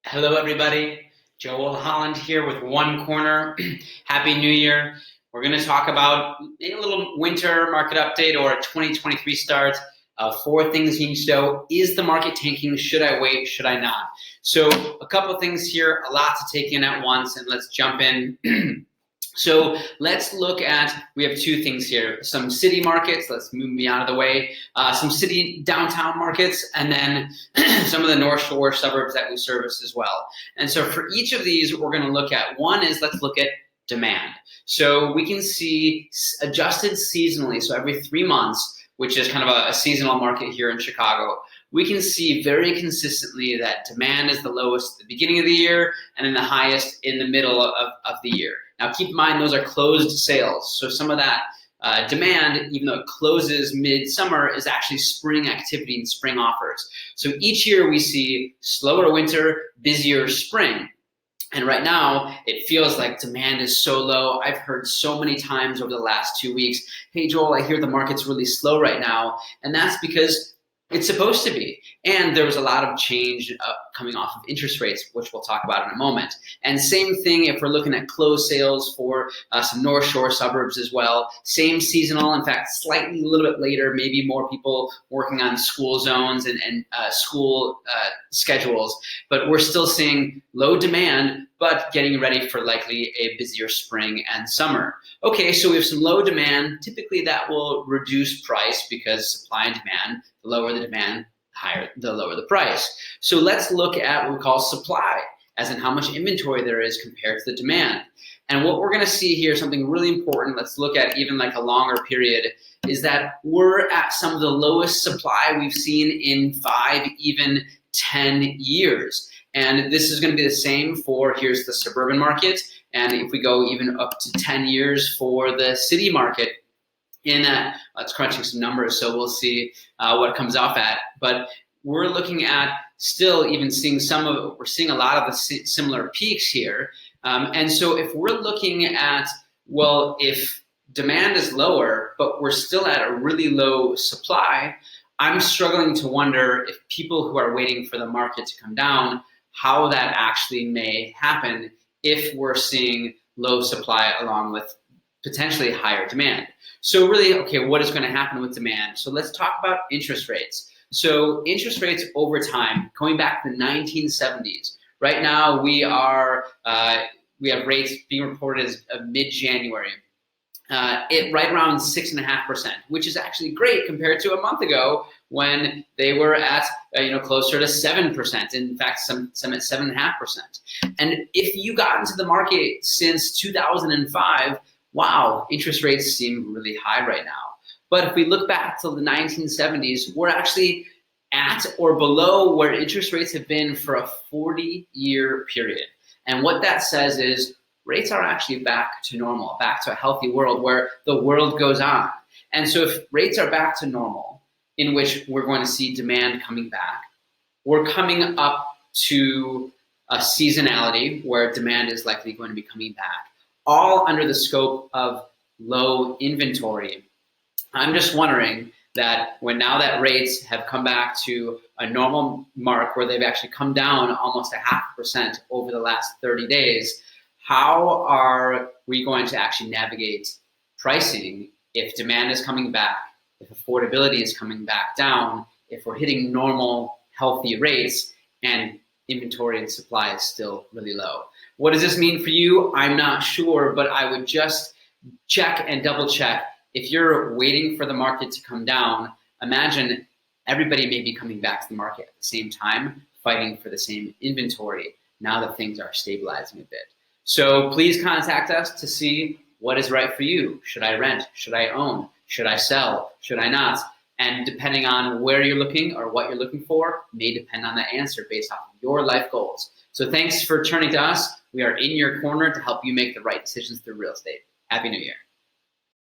Hello, everybody. Joel Holland here with One Corner. Happy New Year. We're going to talk about a little winter market update or a 2023 start. Four things you need to know. Is the market tanking? Should I wait? Should I not? So a couple of things here, a lot to take in at once, and let's jump in. So let's look at, we have two things here, some city markets, let's move me out of the way, some city downtown markets, and then some of the North Shore suburbs that we service as well. And so for each of these, we're gonna look at, one is let's look at demand. So we can see adjusted seasonally, so every 3 months, which is kind of a seasonal market here in Chicago, we can see very consistently that demand is the lowest at the beginning of the year and then the highest in the middle of the year. Now keep in mind those are closed sales, so some of that demand, even though it closes mid-summer, is actually spring activity and spring offers. So each year we see slower winter, busier spring. And right now, it feels like demand is so low. I've heard so many times over the last 2 weeks, hey Joel, I hear the market's really slow right now. And that's because it's supposed to be. And there was a lot of change coming off of interest rates, which we'll talk about in a moment. And same thing if we're looking at closed sales for some North Shore suburbs as well. Same seasonal, in fact, slightly a little bit later, maybe more people working on school zones and school schedules. But we're still seeing low demand, but getting ready for likely a busier spring and summer. Okay, so we have some low demand. Typically that will reduce price because supply and demand, the lower the demand, the lower the price. So let's look at what we call supply, as in how much inventory there is compared to the demand. And what we're gonna see here, something really important, let's look at even like a longer period, is that we're at some of the lowest supply we've seen in 5, even 10 years. And this is going to be the same for, here's the suburban market, and if we go even up to 10 years for the city market, in that, let's crunching some numbers, so we'll see what it comes off at. But we're looking at still even seeing we're seeing a lot of the similar peaks here. And so if we're looking at, well, if demand is lower, but we're still at a really low supply, I'm struggling to wonder if people who are waiting for the market to come down, how that actually may happen if we're seeing low supply along with potentially higher demand. So really, okay, what is going to happen with demand? So let's talk about interest rates. So interest rates over time, going back to the 1970s. Right now we have rates being reported as of mid-January. Right around 6.5%, which is actually great compared to a month ago when they were at closer to 7%. In fact, some at 7.5%. And if you got into the market since 2005, wow, interest rates seem really high right now. But if we look back to the 1970s, we're actually at or below where interest rates have been for a 40-year period. And what that says is rates are actually back to normal, back to a healthy world where the world goes on. And so if rates are back to normal, in which we're going to see demand coming back, we're coming up to a seasonality where demand is likely going to be coming back, all under the scope of low inventory. I'm just wondering that now that rates have come back to a normal mark where they've actually come down almost 0.5% over the last 30 days, how are we going to actually navigate pricing if demand is coming back, if affordability is coming back down, if we're hitting normal, healthy rates, and inventory and supply is still really low? What does this mean for you? I'm not sure, but I would just check and double check. If you're waiting for the market to come down, imagine everybody may be coming back to the market at the same time, fighting for the same inventory now that things are stabilizing a bit. So please contact us to see what is right for you. Should I rent? Should I own? Should I sell? Should I not? And depending on where you're looking or what you're looking for may depend on the answer based off of your life goals. So thanks for turning to us. We are in your corner to help you make the right decisions through real estate. Happy New Year.